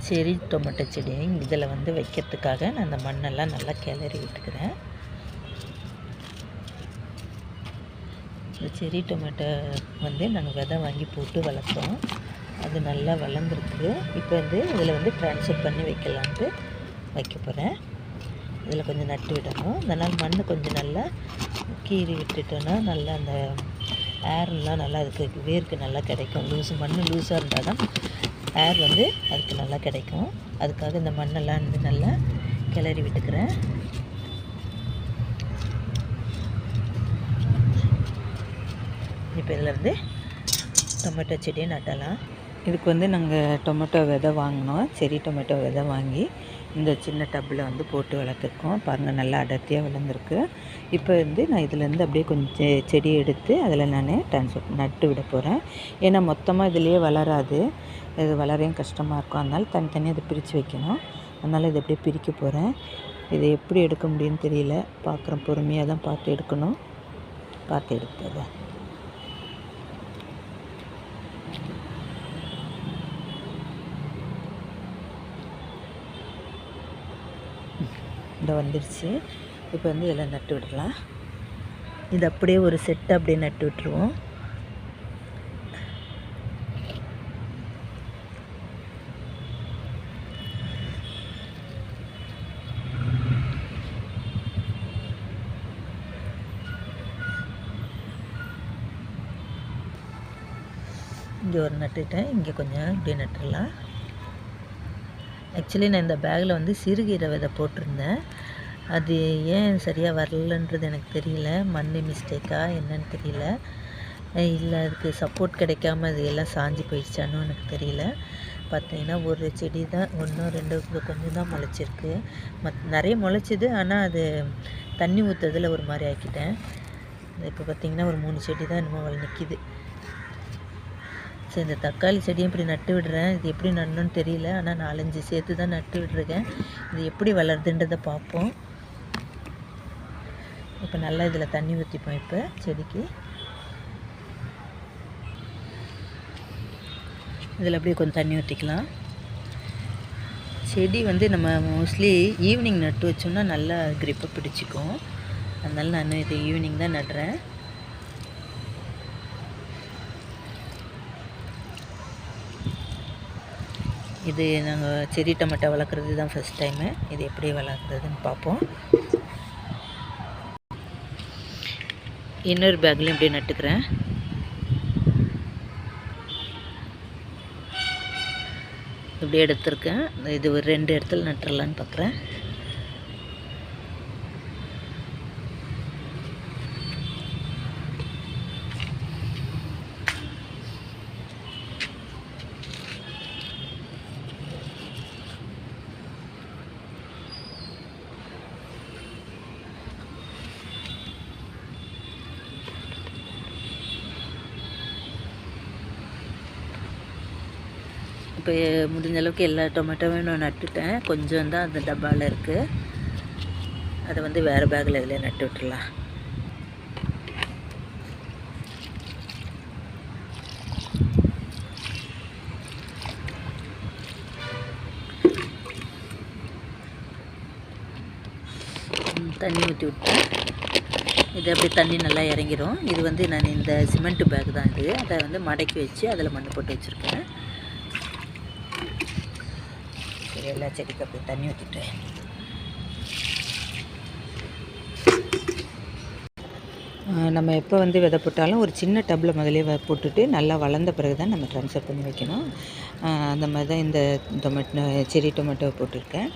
செரி டொமேட்டோ செடியை இதில் வந்து வைக்கிறதுக்காக நான் அந்த மண்ணெல்லாம் நல்லா கிளறி விட்டுக்கிறேன். இந்த செரி டொமேட்டோ வந்து நாங்கள் விதை வாங்கி போட்டு வளர்த்தோம். அது நல்லா வளர்ந்துருக்கு. இப்போ வந்து இதில் வந்து ட்ரான்ஸ்ஃபர் பண்ணி வைக்கலான்ட்டு வைக்க போகிறேன். இதில் கொஞ்சம் நட்டு விடணும். அதனால் மண் கொஞ்சம் நல்லா கீறி விட்டுட்டோன்னா நல்லா அந்த ஏர்லாம் நல்லா அதுக்கு வேருக்கு நல்லா கிடைக்கும். மண் லூஸாக இருந்தால் தான் ஏர் வந்து அதுக்கு நல்லா கிடைக்கும். அதுக்காக இந்த மண்ணெல்லாம் வந்து நல்லா கிளறி விட்டுக்கிறேன். இப்போ இதிலேருந்து டொமேட்டோ செடியை நட்டலாம். இதுக்கு வந்து நாங்கள் டொமேட்டோ விதை வாங்கினோம். செரி டொமேட்டோ விதை வாங்கி இந்த சின்ன டப்பில் வந்து போட்டு வளர்த்துருக்கோம். பாருங்கள் நல்லா அடர்த்தியாக வளர்ந்துருக்கு. இப்போ வந்து நான் இதிலேருந்து அப்படியே கொஞ்சம் செடி எடுத்து அதில் நான் நட்டு விட போகிறேன். ஏன்னா மொத்தமாக இதிலேயே வளராது, இது வளரையும் கஷ்டமாக இருக்கும். அதனால் தனித்தனியாக இதை பிரித்து வைக்கணும். அதனால் இதை அப்படியே பிரிக்க போகிறேன். இதை எப்படி எடுக்க முடியும்னு தெரியல, பார்க்குறேன். பொறுமையாக தான் பார்த்து எடுக்கணும். பார்த்து எடுத்துறேன். இந்த வந்துடுச்சு. இப்போ வந்து இதில் நட்டு விடலாம். இது அப்படியே ஒரு செட்டு அப்படியே நட்டு விட்டுருவோம். இங்கே ஒரு நட்டுட்டேன், இங்கே கொஞ்சம் இப்படியே நட்டுடலாம். ஆக்சுவலி நான் இந்த பேக்கில் வந்து சிறுகீரை விதை போட்டிருந்தேன். அது ஏன் சரியாக வரலன்றது எனக்கு தெரியல. மண் மிஸ்டேக்கா என்னன்னு தெரியல. இல்லை அதுக்கு சப்போர்ட் கிடைக்காம அது எல்லாம் சாஞ்சி போயிடுச்சான்னு எனக்கு தெரியல. பார்த்தீங்கன்னா ஒரு செடி தான், 1 2 கொஞ்சம் தான் முளைச்சிருக்கு. நிறைய முளைச்சிது. ஆனால் அது தண்ணி ஊற்றுறதுல ஒரு மாதிரி ஆக்கிட்டேன். இப்போ பார்த்திங்கன்னா ஒரு 3 செடி தான் என்னமோ நிற்கிது. சரி, இந்த தக்காளி செடியும் இப்படி நட்டு விடுறேன். இது எப்படி நடணும்னு தெரியல. ஆனால் 4 5 சேர்த்து தான் நட்டு விட்டுருக்கேன். இது எப்படி வளருதுன்றதை பார்ப்போம். இப்போ நல்லா இதில் தண்ணி ஊற்றிப்போம். இப்போ செடிக்கு இதில் அப்படியே கொஞ்சம் தண்ணி ஊற்றிக்கலாம். செடி வந்து நம்ம மோஸ்ட்லி ஈவினிங் நட்டு வச்சோம்னா நல்லா கிரிப்பை பிடிச்சிக்கும். அதனால நான் இது ஈவினிங் தான் நடுறேன். இது நாங்கள் செரி டொமேட்டோ வளர்க்குறது தான் ஃபஸ்ட் டைமு. இது எப்படி வளர்க்குறதுன்னு பார்ப்போம். இன்னொரு பேக்லேயும் இப்படி நட்டுக்கிறேன். இப்படி எடுத்துருக்கேன். இது ஒரு 2 இடத்துல நட்டுடலான்னு பார்க்குறேன். இப்போ முடிஞ்ச அளவுக்கு எல்லா டொமேட்டோவும் நான் நட்டுட்டேன். கொஞ்சம் தான் அந்த டப்பாவில் இருக்குது. அதை வந்து வேறு பேக்கில் இதில் நட்டு விட்டுடலாம். தண்ணி ஊற்றி விட்டேன். இது அப்படி தண்ணி நல்லா இறங்கிடும். இது வந்து நான் இந்த சிமெண்ட்டு பேக் தான் இது. அதை வந்து மடக்கி வச்சு அதில் மண் போட்டு வச்சுருக்கேன். சரி, எல்லா செடிக்கும் அப்படி தண்ணி ஊற்றிட்டு நம்ம எப்போ வந்து விதை போட்டாலும் ஒரு சின்ன டப்பில் முதலே போட்டுட்டு நல்லா வளர்ந்த பிறகு தான் நம்ம ட்ரான்ஸ்ஃபர் பண்ணி வைக்கணும். அந்த மாதிரி தான் இந்த செரி டொமேட்டோ போட்டிருக்கேன்.